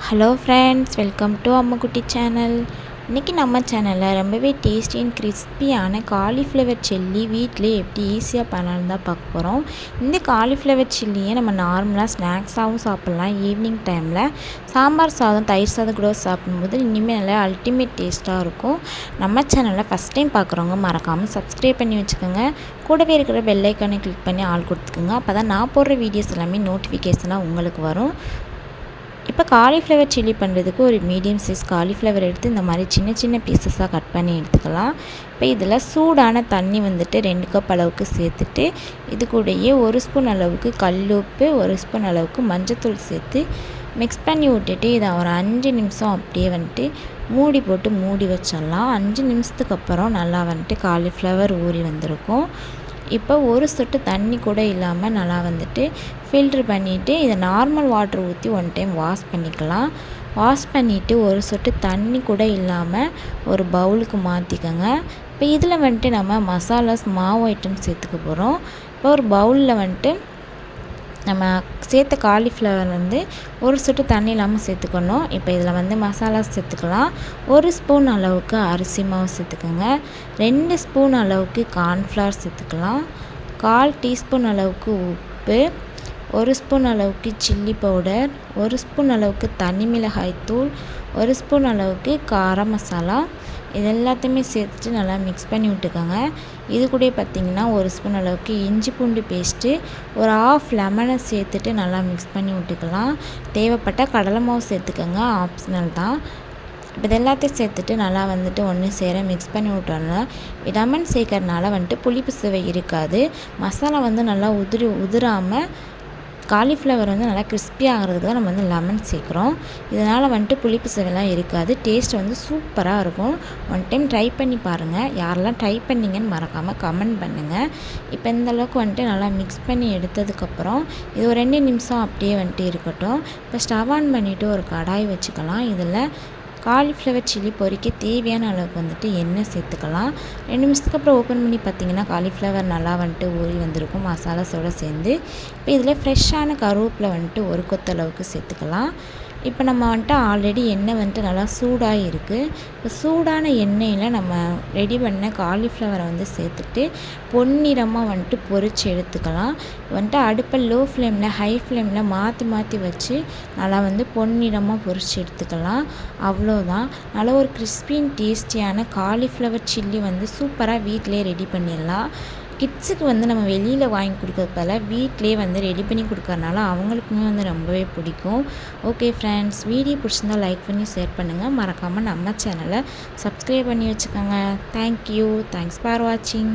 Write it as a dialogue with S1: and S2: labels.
S1: Hello friends, welcome to Ammukutty channel. இன்றைக்கி நம்ம சேனலில் ரொம்பவே டேஸ்டி அண்ட் கிறிஸ்பியான காலிஃப்ளவர் சில்லி வீட்டிலே எப்படி ஈஸியாக பண்ணலான்னு தான் பார்க்க போகிறோம். இந்த காலிஃப்ளவர் சில்லியை நம்ம நார்மலாக ஸ்நாக்ஸாகவும் சாப்பிட்லாம். ஈவினிங் டைமில் சாம்பார் சாதம், தயிர் சாதம் கூட சாப்பிடும்போது இனிமேல் நல்லா அல்டிமேட் டேஸ்ட்டாக இருக்கும். நம்ம சேனலில் ஃபஸ்ட் டைம் பார்க்குறவங்க மறக்காமல் சப்ஸ்கிரைப் பண்ணி வச்சுக்கோங்க. கூடவே இருக்கிற பெல் ஐக்கானை கிளிக் பண்ணி ஆல் கொடுத்துக்கோங்க. அப்போ தான் நான் போடுற வீடியோஸ் எல்லாமே நோட்டிஃபிகேஷனாக உங்களுக்கு வரும். இப்போ காலிஃப்ளவர் சில்லி பண்ணுறதுக்கு ஒரு மீடியம் சைஸ் காலிஃப்ளவர் எடுத்து இந்த மாதிரி சின்ன சின்ன பீசஸாக கட் பண்ணி எடுத்துக்கலாம். இப்போ இதில் சூடான தண்ணி வந்துட்டு 2 கப் அளவுக்கு சேர்த்துட்டு இது கூடயே 1 ஸ்பூன் அளவுக்கு கல்லுப்பு, 1 ஸ்பூன் அளவுக்கு மஞ்சத்தூள் சேர்த்து மிக்ஸ் பண்ணி விட்டுட்டு இதை ஒரு 5 நிமிஷம் அப்படியே வந்துட்டு மூடி போட்டு மூடி வச்சிடலாம். 5 நிமிஷத்துக்கு அப்புறம் நல்லா வந்துட்டு காலிஃப்ளவர் ஊறி வந்திருக்கும். இப்போ ஒரு சொட்டு தண்ணி கூட இல்லாமல் நல்லா வந்துட்டு ஃபில்ட்ரு பண்ணிவிட்டு இதை நார்மல் வாட்டர் ஊற்றி 1 டைம் வாஷ் பண்ணிக்கலாம். வாஷ் பண்ணிவிட்டு ஒரு சொட்டு தண்ணி கூட இல்லாமல் ஒரு பவுலுக்கு மாற்றிக்கோங்க. இப்போ இதில் வந்துட்டு நம்ம மசாலாஸ் மாவு ஐட்டம் சேர்த்துக்க போகிறோம். இப்போ ஒரு பவுலில் வந்துட்டு நம்ம சேர்த்த காலிஃப்ளவர் வந்து ஒரு சொட்டு தண்ணி இல்லாமல் சேர்த்துக்கணும். இப்போ இதில் வந்து மசாலா சேர்த்துக்கலாம். 1 ஸ்பூன் அளவுக்கு அரிசி மாவு சேர்த்துக்கோங்க. 2 ஸ்பூன் அளவுக்கு கார்ன்ஃப்ளவர் சேர்த்துக்கலாம். 1/4 டீஸ்பூன் அளவுக்கு உப்பு, 1 ஸ்பூன் அளவுக்கு சில்லி பவுடர், 1 ஸ்பூன் அளவுக்கு தனி மிளகாய் தூள், 1 ஸ்பூன் அளவுக்கு கார மசாலா, இது எல்லாத்தையுமே சேர்த்துட்டு நல்லா மிக்ஸ் பண்ணி விட்டுக்கோங்க. இது கூட பார்த்திங்கன்னா 1 ஸ்பூன் அளவுக்கு இஞ்சி பூண்டு பேஸ்ட்டு, ஒரு 1/2 லெமனை சேர்த்துட்டு நல்லா மிக்ஸ் பண்ணி விட்டுக்கலாம். தேவைப்பட்ட கடலை மாவு சேர்த்துக்கோங்க, ஆப்ஷனல் தான். இப்போ இது எல்லாத்தையும் சேர்த்துட்டு நல்லா வந்துட்டு ஒன்று சேர மிக்ஸ் பண்ணி விட்டோம்னா லெமன் சேர்க்கறதுனால வந்துட்டு புளிப்பு சுவை இருக்காது. மசாலா வந்து நல்லா உதிராமல் காலிஃப்ளவர் வந்து நல்லா கிறிஸ்பி ஆகிறதுக்கு தான் நம்ம வந்து லெமன் சேர்க்குறோம். இதனால் வந்துட்டு புளிப்பு சுவைலாம் இருக்காது. டேஸ்ட் வந்து சூப்பராக இருக்கும். 1 டைம் ட்ரை பண்ணி பாருங்கள். யாரெல்லாம் ட்ரை பண்ணிங்கன்னு மறக்காமல் கமெண்ட் பண்ணுங்கள். இப்போ இந்தளவுக்கு வந்துட்டு நல்லா மிக்ஸ் பண்ணி எடுத்ததுக்கப்புறம் இது ஒரு 2 நிமிஷம் அப்படியே வந்துட்டு இருக்கட்டும். இப்போ ஸ்டவ் ஆன் பண்ணிவிட்டு ஒரு கடாய் வச்சுக்கலாம். இதில் காலிஃப்ளவர் சில்லி பொரிக்க தேவையான அளவுக்கு வந்துட்டு எண்ணெய் சேர்த்துக்கலாம். 2 நிமிஷத்துக்கு அப்புறம் ஓப்பன் பண்ணி பார்த்திங்கன்னா காலிஃப்ளவர் நல்லா வந்துட்டு ஊறி வந்திருக்கும் மசாலாஸோடு சேர்ந்து. இப்போ இதில் ஃப்ரெஷ்ஷான கருவேப்பிலை வந்துட்டு 1 கொத்தளவுக்கு சேர்த்துக்கலாம். இப்போ நம்ம வந்துட்டு ஆல்ரெடி எண்ணெய் வந்துட்டு நல்லா சூடாக இருக்குது. இப்போ சூடான எண்ணெயில் நம்ம ரெடி பண்ண காலிஃப்ளவரை வந்து சேர்த்துட்டு பொன்னிறமாக வந்துட்டு பொரித்து எடுத்துக்கலாம். வந்துட்டு அடுப்பை லோ ஃப்ளேமில் ஹை ஃப்ளேமில் மாற்றி மாற்றி வச்சு நல்லா வந்து பொன்னிறமாக பொரித்து எடுத்துக்கலாம். அவ்வளோதான். நல்லா ஒரு கிறிஸ்பி அண்ட் டேஸ்டியான காலிஃப்ளவர் சில்லி வந்து சூப்பராக வீட்டிலே ரெடி பண்ணிடலாம். கிட்ஸுக்கு வந்து நம்ம வெளியில் வாங்கி கொடுக்கறது பதிலாக வீட்டிலே வந்து ரெடி பண்ணி கொடுக்கறனால அவங்களுக்குமே வந்து ரொம்பவே பிடிக்கும். ஓகே ஃப்ரெண்ட்ஸ், வீடியோ பிடிச்சிருந்தால் லைக் பண்ணி ஷேர் பண்ணுங்கள். மறக்காமல் நம்ம சேனலை சப்ஸ்கிரைப் பண்ணி வச்சுக்கோங்க. தேங்க்யூ. தேங்க்ஸ் ஃபார் வாட்சிங்.